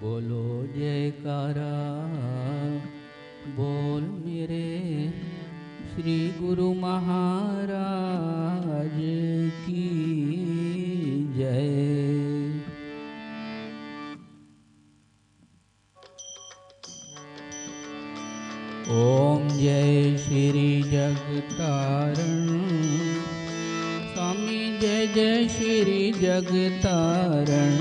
बोलो जयकारा बोल मेरे श्री गुरु महाराज की जय। ओम जय श्री जगतारण स्वामी जय जय श्री जगतारण।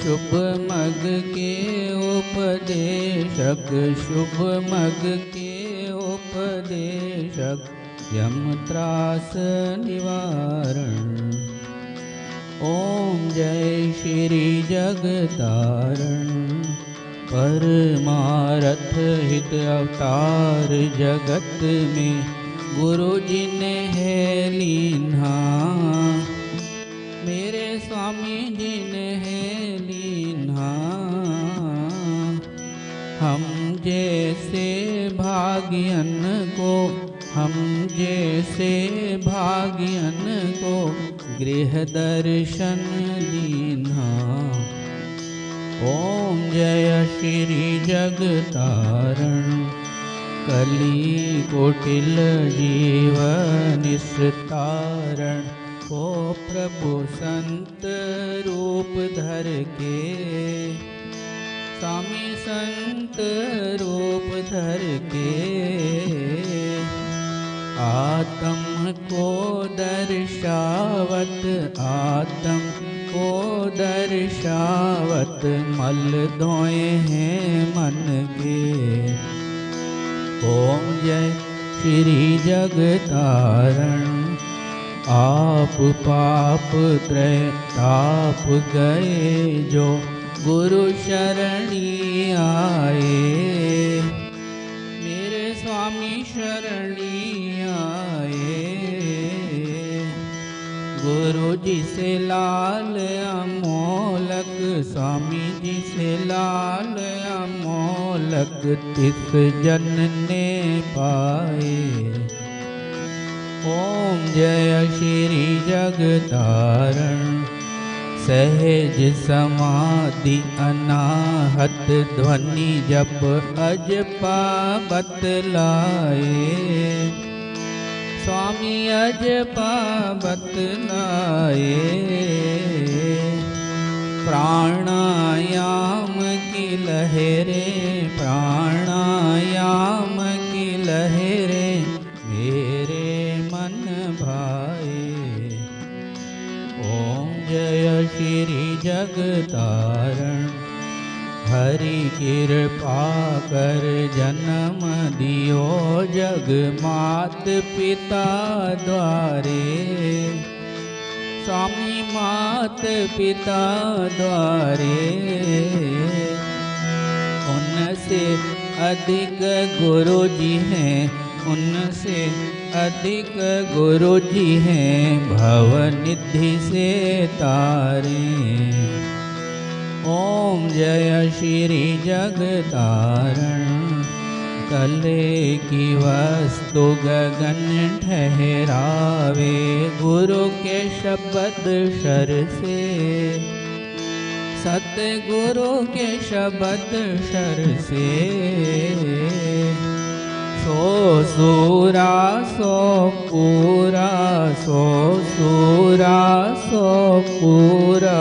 शुभ मग के उपदेशक शुभ मग के उपदेशक यम त्रास निवारण। ओम जय श्री जगतारण परमारथ हित अवतार जगत में गुरु जी ने है लीन्हा। मेरे स्वामी जी ने है लीन्हा। हम जैसे भाग्यन को गृह दर्शन लीन्हा। ओम जय श्री जगतारण कली कोटिल जीवन निस्तारण। ओ प्रभु संत रूप धर के स्वामी संत रूप धर के आत्म को दर्शावत मल धोए हैं मन के। ओम जय श्री जगतारण आप पाप त्रय ताप गए जो गुरु शरणी आए। मेरे स्वामी शरणी आए। गुरु जी से लाल अमोलक स्वामी जी से लाल अमोलक तिस जन ने पाए। ओम जय श्री जगतारण सहज समाधि अनाहत ध्वनि जप अजपा बतलाए। स्वामी अजपा बतलाए। प्राणायाम की लहरें मेरे मन भाए। ओम जय श्री जगतारण हरि कृपा कर जन्म दियो जग मात पिता द्वारे। स्वामी मात पिता द्वारे उनसे अधिक गुरु जी हैं भव निधि से तारे। ओम जय श्री जगतारण तले की वस्तु गगन ठहरावे गुरु के शब्द शर से। सतगुरु के शब्द शर से सो सूरा सो पूरा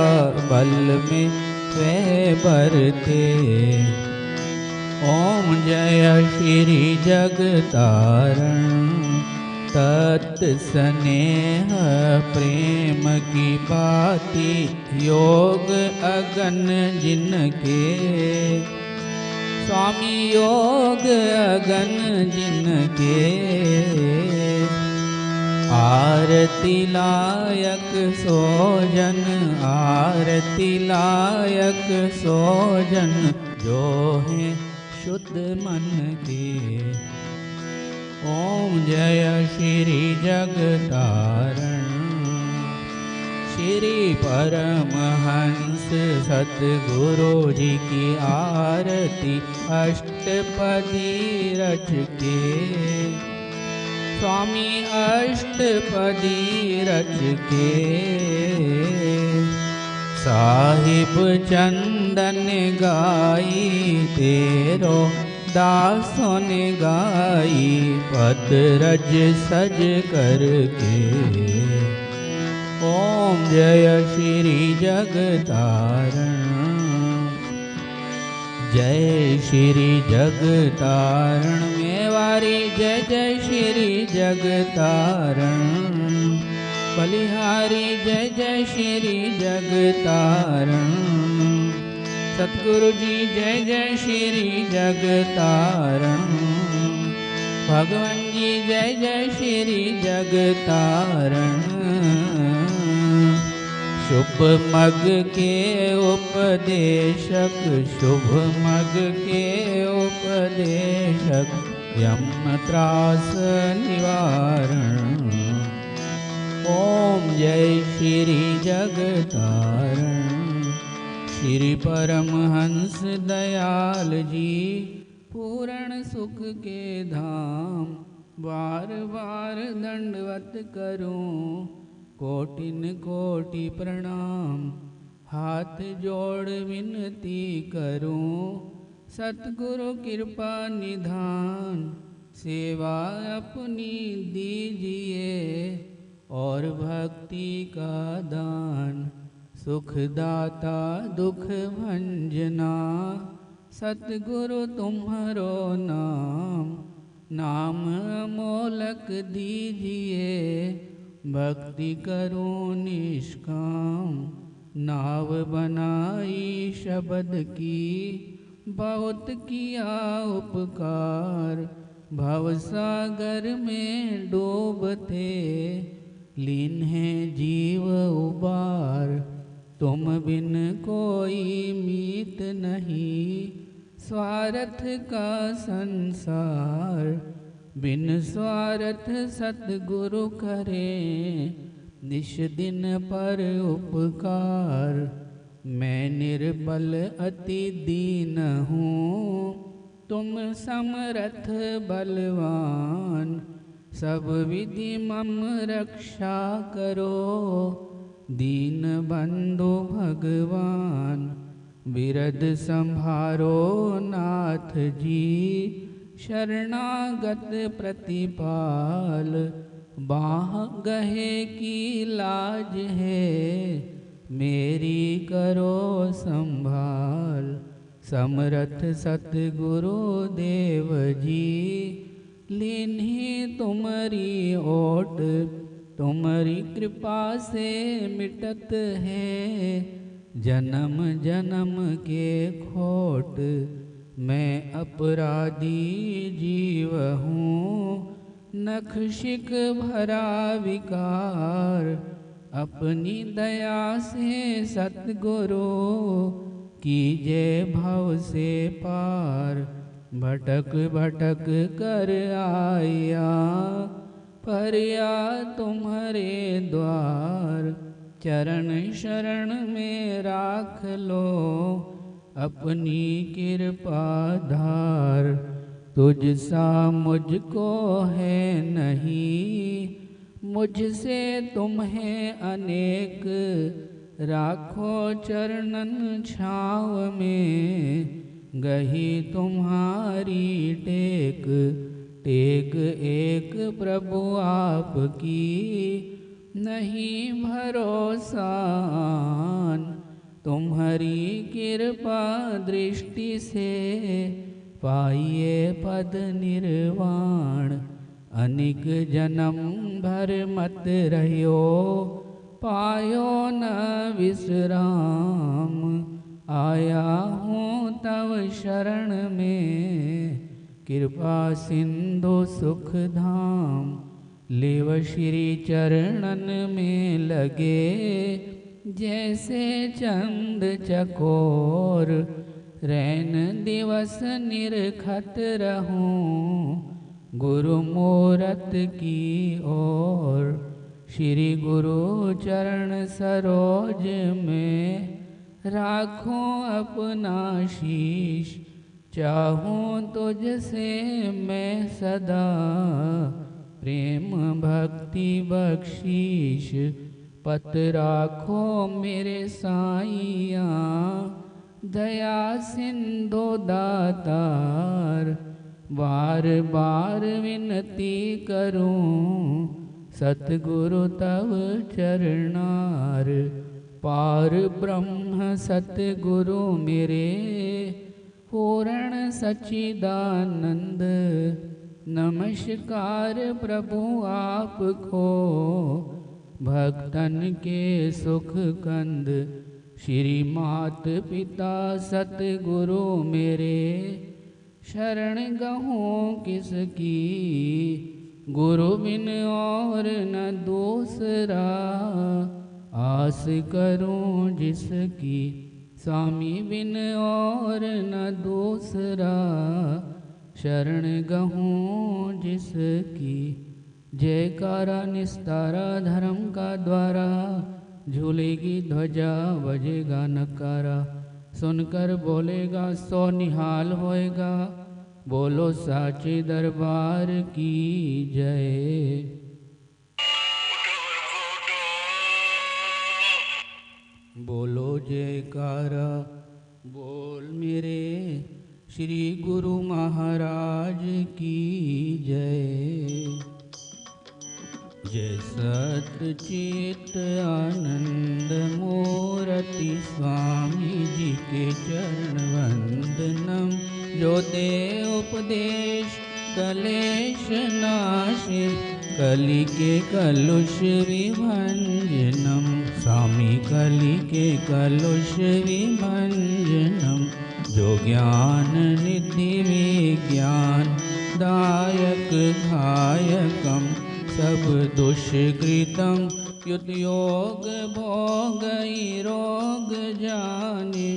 बल में वे बरते। ओम जय श्री जगतारण तत्स्नेह प्रेम की बाती योग अगन जिनके। स्वामी योग अगन जिनके आरती लायक सोजन जो है शुद्ध मन के। ओम जय श्री जगतारण श्री परमहंस सतगुरु जी की आरती अष्टपदी रच के। स्वामी अष्टपदी रच के साहिब चंदन गाई तेरो दासों ने गाई पद रज सज करके। ओम जय श्री जगतारण जय श्री जगतारण मेवारी जय जय श्री जगतारण बलिहारी जय जय श्री जगतारण सतगुरु जी जय जय श्री जगतारण भगवान जी जय जय श्री जगतारण शुभ मग के उपदेशक शुभ मग के उपदेशक यम त्रास निवारण। ओम जय श्री जगतारण श्री परमहंस दयाल जी पूर्ण सुख के धाम बार बार दंडवत करूं कोटिन कोटि प्रणाम हाथ जोड़ विनती करूं सतगुरु कृपा निधान सेवा अपनी दीजिए और भक्ति का दान सुखदाता दुख भंजना सतगुरु तुम्हारो नाम नाम अमोलक दीजिए भक्ति करूं निष्काम नाव बनाई शब्द की बहुत किया उपकार भवसागर में डूबते लीन है जीव उबार तुम बिन कोई मीत नहीं स्वार्थ का संसार बिन स्वार्थ सतगुरु करे निश दिन पर उपकार मैं निर्बल अति दीन हूँ तुम समर्थ बलवान सब विधि मम रक्षा करो दीन बंधु भगवान बिरद संभारो नाथ जी शरणागत प्रतिपाल बाह गहे की लाज है मेरी करो संभाल समरथ सतगुरु देव जी लीन्ही तुम्हारी ओट तुम्हारी कृपा से मिटत है जन्म जन्म के खोट मैं अपराधी जीव हूँ नख शिक भरा विकार अपनी दया से सतगुरु कीजे भव से पार भटक भटक कर आया परया तुम्हारे द्वार चरण शरण में राख लो अपनी कृपा धार तुझ सा मुझको है नहीं मुझसे तुम्हें अनेक राखो चरणन छाव में गही तुम्हारी टेक टेक एक प्रभु आपकी नहीं भरोसा तुम्हारी कृपा दृष्टि से पाइए पद निर्वाण अनिक जन्म भर मत रहियो पायो न विश्राम आया हूँ तव शरण में कृपा सिंधु सुख धाम लेव श्री चरणन में लगे जैसे चंद चकोर रैन दिवस निरखत रहूं गुरु मूरत की ओर श्री गुरु चरण सरोज में राखूं अपना शीश चाहूं तुझसे मैं सदा प्रेम भक्ति बख्शीश पत राखो मेरे साईया, दया सिंधु दातार। बार बार विनती करूं, सतगुरु तव चरणार। पार ब्रह्म सतगुरु मेरे, पूर्ण सच्चिदानंद। नमस्कार प्रभु आपको, भक्तन के सुख कंद। श्री मात पिता सतगुरु मेरे, शरण गहूँ किसकी। गुरु बिन और न दूसरा, आस करूं जिसकी। स्वामी बिन और न दूसरा, शरण गहूँ जिसकी। जयकारा निस्तारा धर्म का द्वारा, झूलेगी ध्वजा बजेगा नकारा। सुनकर बोलेगा सो निहाल होएगा, बोलो साचे दरबार की जय। बोलो जयकारा बोल मेरे श्री गुरु महाराज की जय। जय सतचित आनंद मूर्ति स्वामी जी के चरण वंदनम। जो दे उपदेश कलेश नाशे, कली के कलुष विभंजनम। स्वामी कली के कलुष विभंजनम। जो ज्ञान निधि विज्ञान दायक घायकम। सब दुष्कृतम युत योग भोग रोग जाने।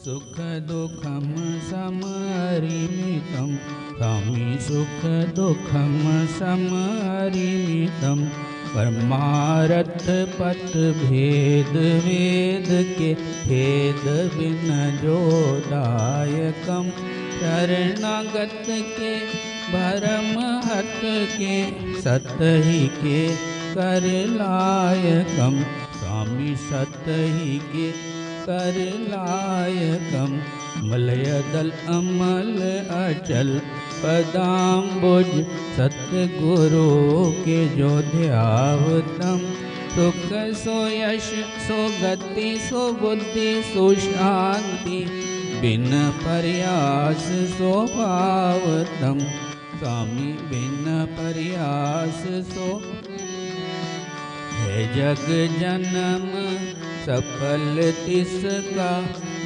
सुख दुखम समरिमितम। स्वामी सुख दुखम समरिमितम। परमारथ पथ भेद वेद के भेद बिन जो दायकम। शरणागत के भरम हत के सतहि के कर लायकम। स्वामी सतहि के कर लायकम। मलय दल अमल अचल पदाम्बुज। सतगुरु के जो ध्यावतम। सुख सो यश सो गति सो बुद्धि सो शांति। बिन प्रयास सो पावतम। स्वामी बिन प्रयास सो है जग जन्म सफल तिसका।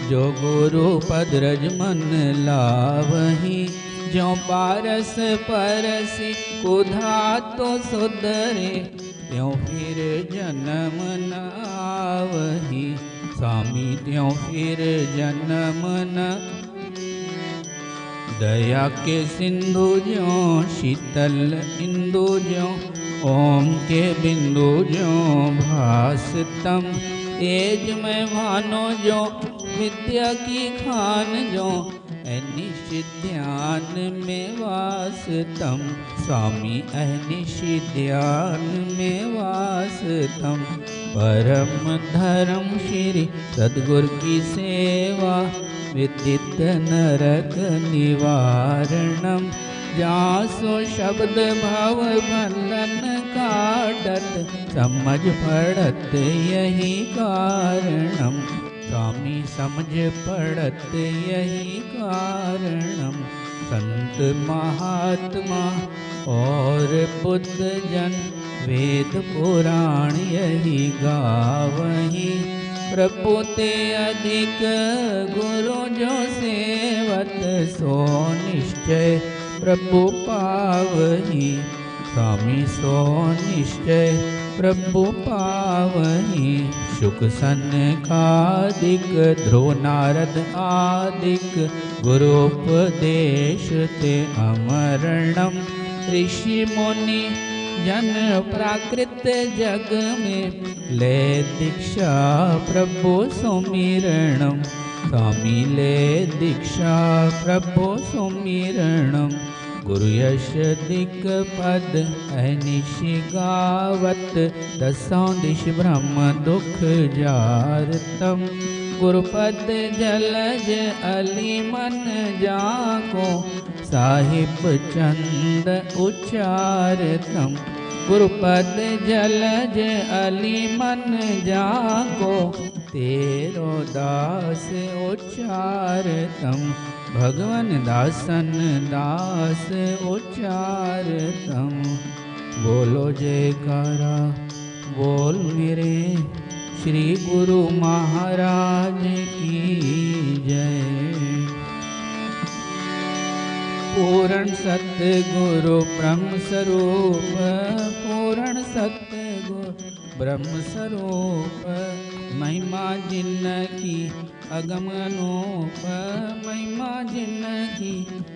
जो गुरु पद रज मन लावही। जो पारस परसि कुधा तो सुधरे। त्यों फिर जन्म न आवही। स्वामी त्यों फिर जन्म न। दया के सिंधु ज्यों शीतल इंदु ज्यों। ओम के बिंदु ज्यों भासतम। तेज में भानो जो विद्या की खान जो। अनिश्चित ध्यान में वासतम। स्वामी अनिश्चित ध्यान में वासतम। परम धर्म श्री सद्गुरु की सेवा। विदित नरक निवारणम। जासो शब्द भव बंधन काटत। समझ पड़त यही कारणम। स्वामी समझ पड़त यही कारणम। संत महात्मा और बुद्ध जन वेद पुराण यही गावही। प्रभु ते अधिक गुरु जो सेवत। सो निश्चय प्रभु पावही। स्वामी सो निश्चय प्रभु पावही। शुक सनकादिक ध्रुव नारद आदिक। गुरुपदेश ते अमरणम। ऋषि मुनि जन प्राकृत जग में। ले दीक्षा प्रभु सुमिरणम। स्वामी ले दीक्षा प्रभु सुमिरणम। गुरु यश दिक पद अनिश गावत, दसों दिश ब्रह्म दुख जारतम। गुरुपद जलज अली मन जाको, साहिब चंद उच्चारतम। गुरुपद जलज अली मन जाको, तेरो दास उच्चारतम। भगवन दासन दास उच्चारतम। बोलो जयकारा बोल मेरे श्री गुरु महाराज की जय। पूर्ण सतगुरु ब्रह्म स्वरूप, पूर्ण सतगुरु ब्रह्म स्वरूप। महिमा जिनकी अगम अनूप, महिमा जिनकी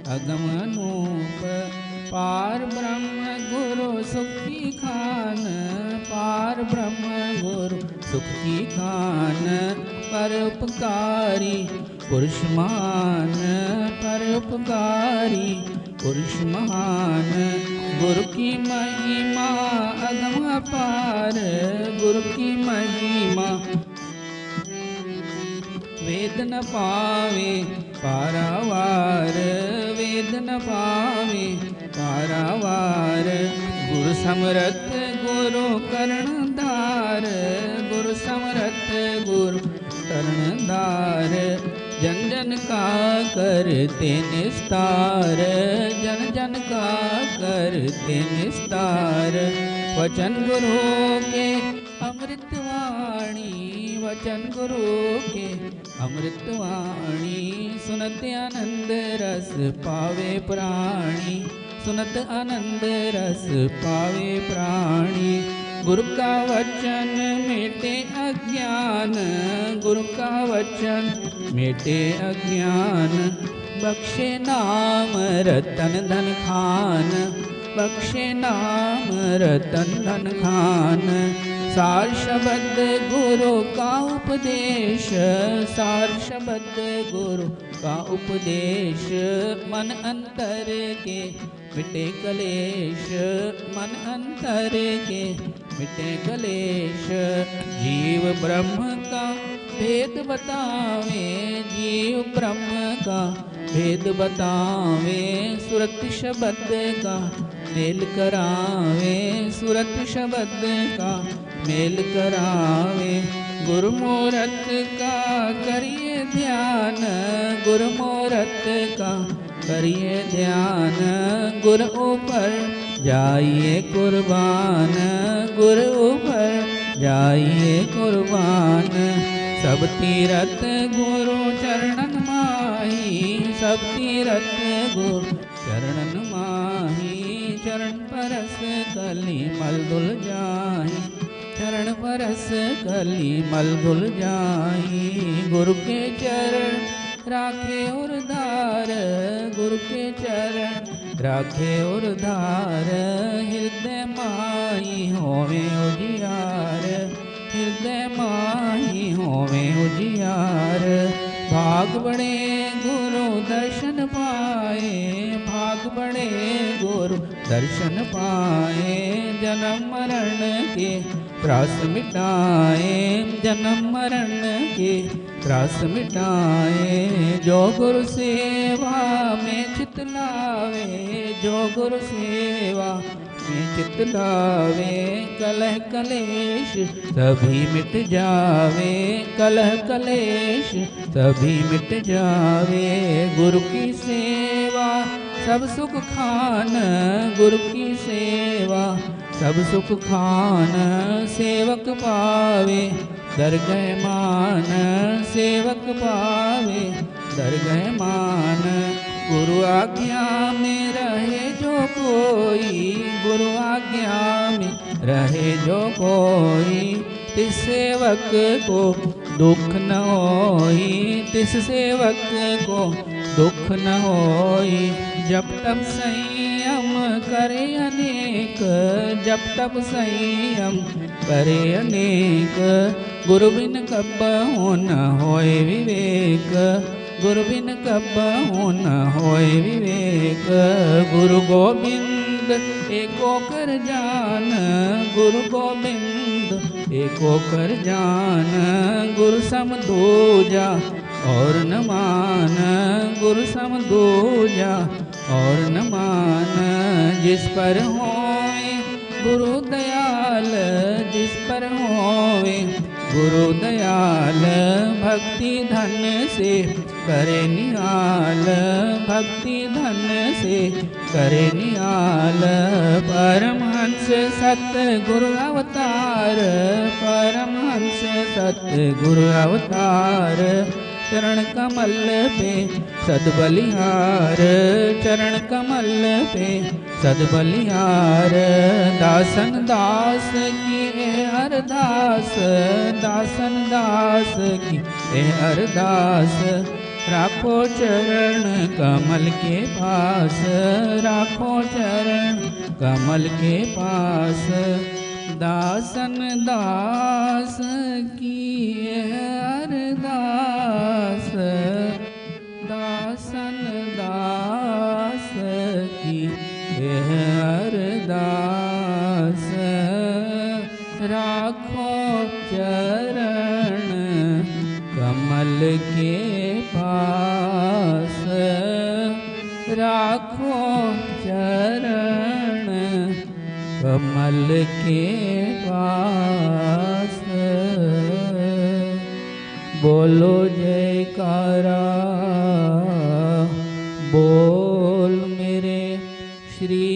अगम अनूप। पार ब्रह्म गुरु सुखी खान, पार ब्रह्म गुरु सुखी खान। परोपकारी पुरुष महान, परोपकारी पुरुष महान। गुरु की महिमा अगम अपार, गुरु की महिमा वेद न पावे पारावार, वेद न पावे पारावार। गुरु समरथ गुरु कर्णधार, गुरु समरथ गुरु कर्णधार। जन जन का करते निस्तार, जन जन का करते निस्तार। वचन गुरु के अमृतवाणी, वचन गुरु के अमृतवाणी। सुनत आनंद रस पावे प्राणी, सुनत आनंद रस पावे प्राणी। गुरु का वचन मिटे अज्ञान, गुरु का वचन मिटे अज्ञान। बख्शे नाम रतन धन खान, बख्शे नाम रतन धन खान। सार शब्द गुरु का उपदेश, सार शब्द गुरु का उपदेश। मन अंतर के मिटे कलेश, मन अंतर के मिटे कलेश। जीव ब्रह्म का भेद बतावे, जीव ब्रह्म का भेद बतावे। सुरत शब्द का मेल करावे, सुरत शब्द का मेल करावे। गुरु मूरत का करिए ध्यान, गुरु मूरत का करिए ध्यान। गुरु ऊपर जाइए कुर्बान, गुरु ऊपर जाइए कुर्बान। सब तीरथ गुरु चरणन माही, सब तीरथ गुरु चरणन माही। चरण परस कली मल धुल जाही, चरण परस कली मल धुल जाही। गुरु के चरण राखे और धार, गुरु के चरण राखे और धार। हृदय माही होवे उजियार, हृदय माही होवे उजियार। भाग बड़े गुरु दर्शन पाए, भाग बड़े गुरु दर्शन पाए। जन्म मरण के त्रास मिटाए, जन्म मरण के त्रास मिटाए। जो गुरु सेवा में चित लावे, जो गुरु सेवा में चित लावे। कलह कलेश सभी मिट जावे, कलह कलेश सभी मिट जावे। गुरु की सेवा सब सुख खान, गुरु की सेवा सब सुख खान। सेवक पावे दरगह मान, सेवक पावे दरगह मान। गुरु आज्ञा में रहे जो कोई, गुरु आज्ञा में रहे जो कोई। तिस सेवक को दुख न होई, तिस सेवक को दुख न होई। जब तब संयम करे अनेक, जब तब संयम करे अनेक। गुरु बिन कबहु न होए विवेक, गुरु बिन कबहु न होय विवेक। गुरु गोबिंद एको कर जान, गुरु गोबिंद एको कर जान। गुरु सम दूजा और न मान, गुरु सम दूजा और न मान। जिस पर होए गुरु दयाल, जिस पर होए गुरु दयाल। भक्ति धन से करे निहाल, भक्ति धन से करे निहाल। परमहंस सतगुरु अवतार, परमहंस सतगुरु अवतार। चरण कमल पे सद्बलिहार, चरण कमल पे सद्बलिहार। दासन दास की अरदास, दासन दास की अरदास। राखो चरण कमल के पास, राखो चरण कमल के पास। दासन दास की अरदास, दासन दास की अरदास। राखो चरण कमल के पास, राखो चरण कमल के पास। बोलो जयकारा, बोल मेरे श्री